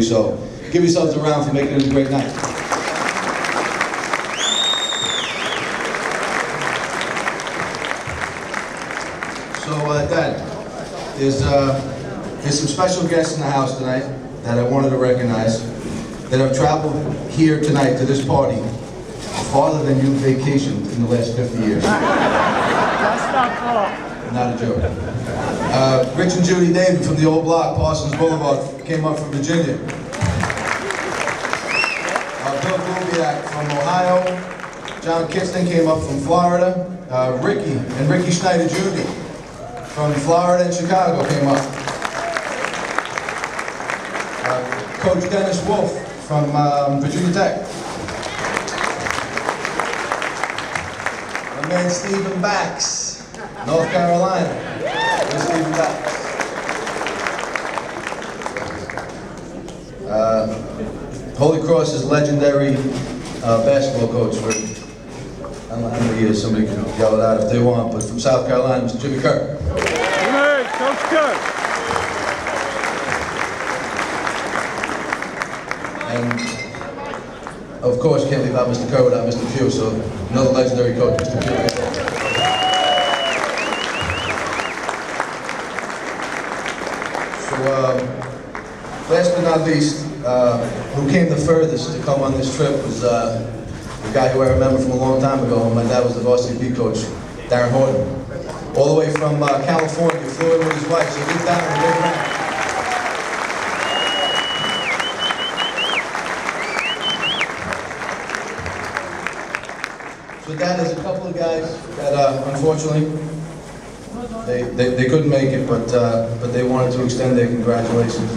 So give yourselves a round for making it a great night. So Dad, there's some special guests in the house tonight that I wanted to recognize that have traveled here tonight to this party farther than you vacationed in the last 50 years. That's not cool. Not a joke. Rich and Judy David from the old block, Parsons Boulevard, came up from Virginia. Bill Kubiak from Ohio. John Kinston came up from Florida. Ricky Schneider Jr. from Florida and Chicago came up. Coach Dennis Wolf from Virginia Tech. My man Stephen Bax, North Carolina. There's Stephen Bax. Holy Cross's legendary basketball coach for, I don't know how many years, somebody can yell it out if they want, but from South Carolina, Mr. Jimmy Kerr. Hey, Coach Kerr. And of course, can't leave out Mr. Kerr without Mr. Pugh, so another legendary coach, Mr. Pugh. So, last but not least, who came the furthest to come on this trip was the guy who I remember from a long time ago when my dad was the varsity B coach, Darren Horton. All the way from California, flew in with his wife, so give Darren a big round. So Dad, there's a couple of guys that unfortunately they couldn't make it, but they wanted to extend their congratulations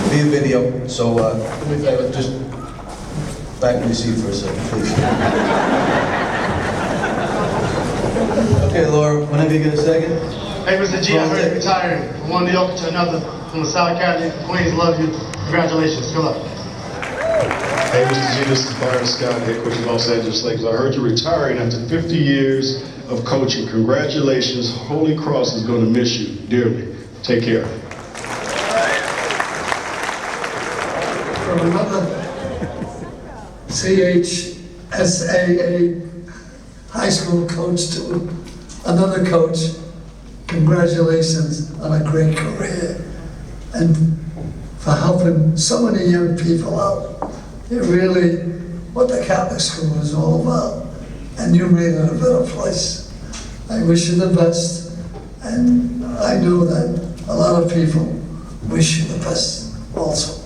via video. So do me a favor, just back in your seat for a second, please. Okay, Laura, whenever you get a second. Hey, Mr. G, I heard you retiring from one New Yorker to another, from the South Carolina, Queens. Love you. Congratulations. Good luck. Hey, Mr. G, this is Byron Scott, head coach of Los Angeles Lakers. I heard you're retiring after 50 years of coaching. Congratulations. Holy Cross is going to miss you dearly. Take care. From another CHSAA high school coach to another coach, congratulations on a great career and for helping so many young people out. It really, what the Catholic school is all about, and you made it a better place. I wish you the best, and I know that a lot of people wish you the best also.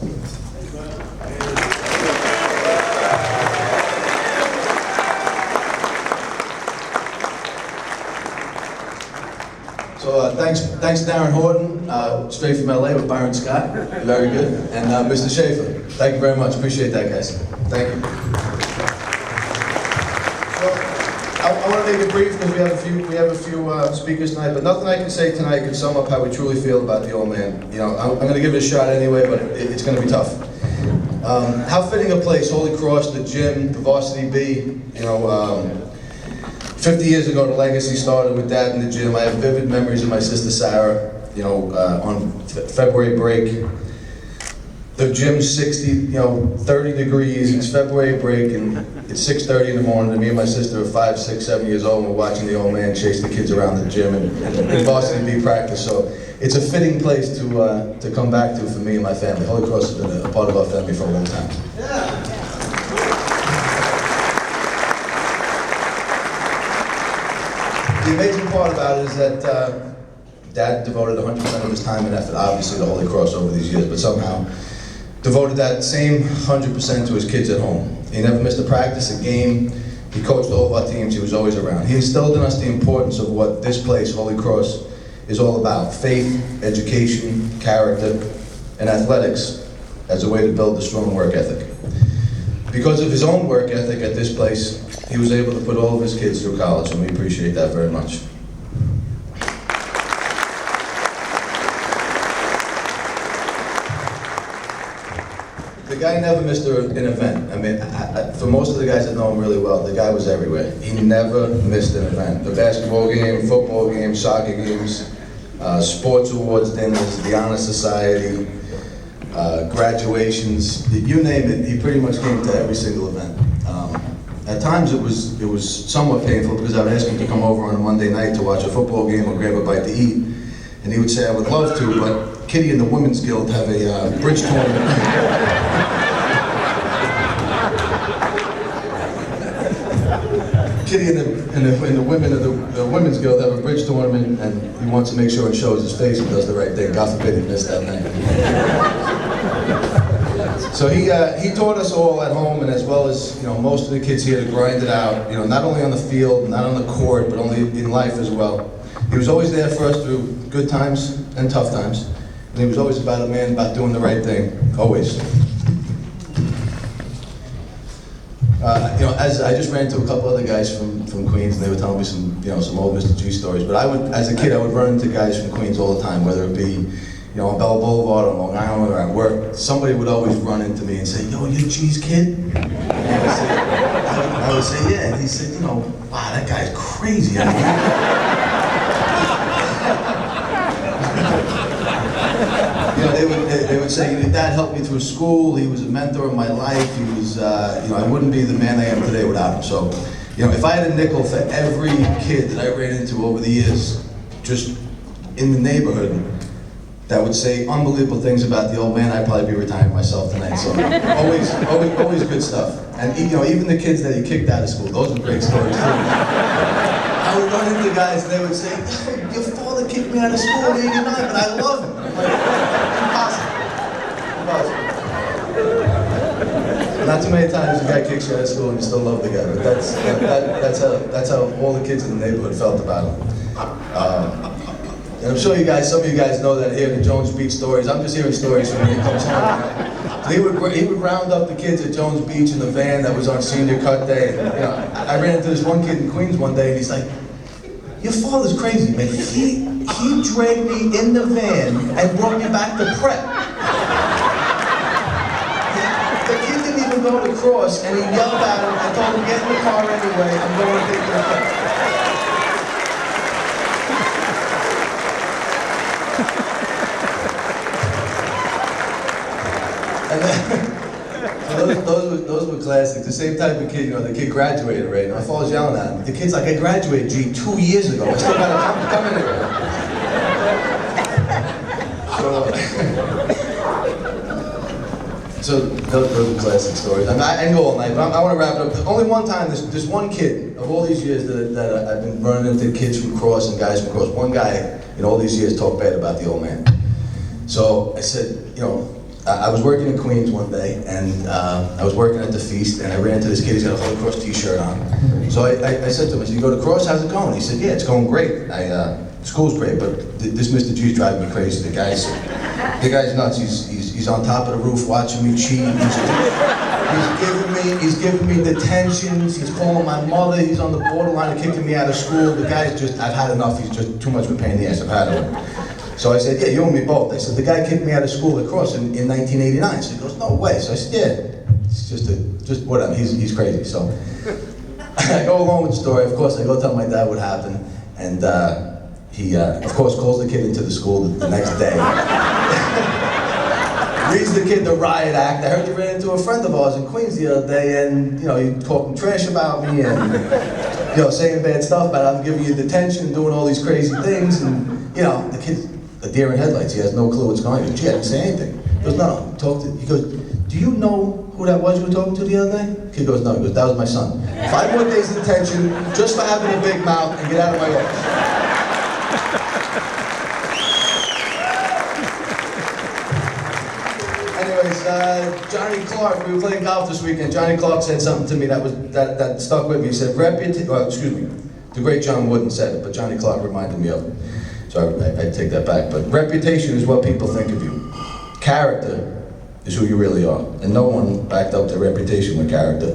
So thanks Darren Horton, straight from LA with Byron Scott, very good, and Mr. Schaefer. Thank you very much, appreciate that, guys. Thank you. So, I want to make it brief because we have a few speakers tonight, but nothing I can say tonight can sum up how we truly feel about the old man. You know, I'm going to give it a shot anyway, but it's going to be tough. How fitting a place, Holy Cross, the gym, the varsity B, you know, 50 years ago, the legacy started with Dad in the gym. I have vivid memories of my sister Sarah, you know, on February break. The gym's 30 degrees, it's February break, and it's 6:30 in the morning, and me and my sister are 5, 6, 7 years old, and we're watching the old man chase the kids around the gym and varsity B practice. So it's a fitting place to come back to for me and my family. Holy Cross has been a part of our family for a long time. The amazing part about it is that Dad devoted 100% of his time and effort, obviously, to Holy Cross over these years, but somehow devoted that same 100% to his kids at home. He never missed a practice, a game. He coached all of our teams. He was always around. He instilled in us the importance of what this place, Holy Cross, is all about: faith, education, character, and athletics as a way to build a strong work ethic. Because of his own work ethic at this place, he was able to put all of his kids through college, and we appreciate that very much. The guy never missed an event. I mean, for most of the guys that know him really well, the guy was everywhere. He never missed an event. The basketball game, football game, soccer games, sports awards dinners, the honor society, graduations, you name it, he pretty much came to every single event. At times it was somewhat painful because I would ask him to come over on a Monday night to watch a football game or grab a bite to eat, and he would say, I would love to, but Kitty and the Women's Guild have a bridge tournament. Kitty and the women of the Women's Guild have a bridge tournament, and he wants to make sure it shows his face and does the right thing. God forbid he missed that night. So he taught us all at home, and as well as most of the kids here, to grind it out. Not only on the field, not on the court, but only in life as well. He was always there for us through good times and tough times, and he was always about a man about doing the right thing, always. As I just ran into a couple other guys from Queens, and they were telling me some old Mr. G stories. But as a kid, I would run into guys from Queens all the time, whether it be on Bell Boulevard, on Long Island, or at work. Somebody would always run into me and say, "Yo, you G's kid?" And I would say, "Yeah." And he said, "Wow, that guy's crazy." They would say, "Dad helped me through school. He was a mentor in my life. He was, I wouldn't be the man I am today without him." So, if I had a nickel for every kid that I ran into over the years, just in the neighborhood, that would say unbelievable things about the old man, I'd probably be retiring myself tonight. So, always good stuff. And even the kids that he kicked out of school, those are great stories too. I would run into guys and they would say, "Your father kicked me out of school in '89, but I love him." I'm like, impossible. Not too many times a guy kicks you out of school and you still love the guy, but that's how all the kids in the neighborhood felt about him. And I'm sure some of you guys know that here, the Jones Beach stories. I'm just hearing stories from when he comes home. So he would round up the kids at Jones Beach in the van that was on senior cut day. And, I ran into this one kid in Queens one day, and he's like, "Your father's crazy, man. He dragged me in the van and brought me back to prep." The kid didn't even go to cross, and he yelled at him and told him, "Get in the car anyway, I'm going to take you to prep." And then, those were classics. The same type of kid, the kid graduated, right? And my father's yelling at him. The kid's like, "I graduated, G, 2 years ago. I still gotta come in here." So those are classic stories. I can go all night, but I want to wrap it up. Only one time, this one kid, of all these years that I've been running into kids from Cross and guys from Cross, one guy in all these years talked bad about the old man. So I said, I was working in Queens one day, and I was working at the Feast, and I ran into this kid. He's got a Holy Cross t-shirt on. So I said to him, I said, "You go to Cross, how's it going?" He said, "Yeah, it's going great. School's great, but this Mr. G's driving me crazy. The guy's nuts. He's on top of the roof watching me cheat. He's giving me detentions. He's calling my mother. He's on the borderline of kicking me out of school. The guy's I've had enough. He's just too much of a pain in the ass. I've had him." So I said, "Yeah, you and me both." I said, "The guy kicked me out of school at Cross in 1989. So he goes, "No way." So I said, "Yeah, it's just whatever. He's crazy." So I go along with the story. Of course, I go tell my dad what happened, and he, of course, calls the kid into the school the next day. Reads the kid the riot act. "I heard you ran into a friend of ours in Queens the other day, and you talking trash about me, and saying bad stuff about I'm giving you detention, doing all these crazy things." And the kid, a deer in headlights. He has no clue what's going on. He goes, "Gee, I didn't say anything." He goes, "No." He goes, "Do you know who that was you were talking to the other day?" The kid goes, "No." He goes, "That was my son. 5 more days of detention just for having a big mouth, and get out of my office." Anyways, Johnny Clark, we were playing golf this weekend. Johnny Clark said something to me that stuck with me. He said, the great John Wooden said it, but Johnny Clark reminded me of it. So I take that back. But reputation is what people think of you. Character is who you really are. And no one backed up their reputation with character.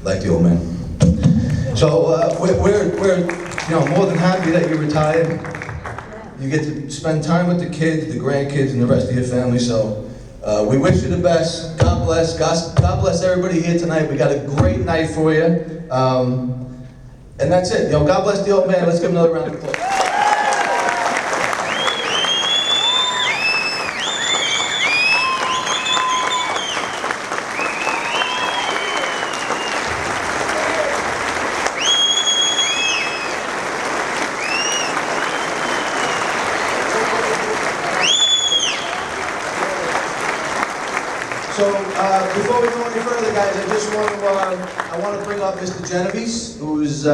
Like the old man. So we're more than happy that you're retired. You get to spend time with the kids, the grandkids, and the rest of your family. So we wish you the best. God bless. God bless everybody here tonight. We got a great night for you. And that's it. God bless the old man. Let's give him another round of applause. So, before we go any further, guys, I just want to, I want to bring up Mr. Genovese, who's,